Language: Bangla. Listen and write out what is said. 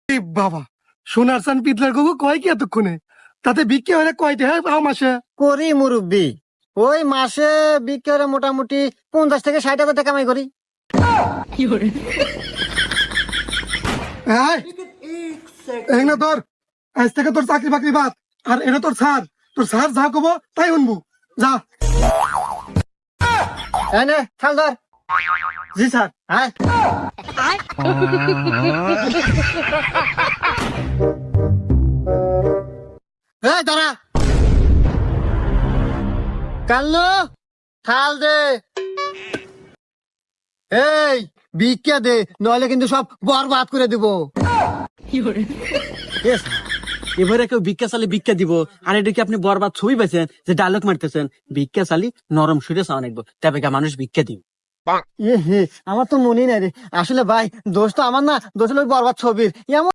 বাবা সোনার চান পিতলার গগু কয় কি এতক্ষণে তাতে বিক্রি হলে কয়টা হয় মাসে করি মুরব্বি, ওই মাসে বিক্রি করে মোটামুটি 50 থেকে 60 হাজার টাকা কামাই করি। এই না তোর আজ থেকে তোর চাকরি বাকরি বাদ, আর এটা তোর স্যার যা কব তাই শুনবো, যা। এই নে ছাল ধর। জি স্যার। হ্যাঁ এই দাঁড়া, কাল্লু থাল দে। এই ভিক্ষা দে, নইলে কিন্তু সব বরবাদ করে দিব। এবারে কেউ ভিক্ষা চালি ভিক্ষা দিব, আর এটা কি আপনি বরবাদ ছবি পেয়েছেন যে ডায়লগ মারতেছেন? ভিক্ষা চালি নরম সুরে চাওয়া নাকবো, তবে মানুষ ভিক্ষা দিব। আমার তো মনেই নাই রে। আসলে ভাই দোষ তো আমার না, দোষ হলো ওই বরবাদ ছবির। এমন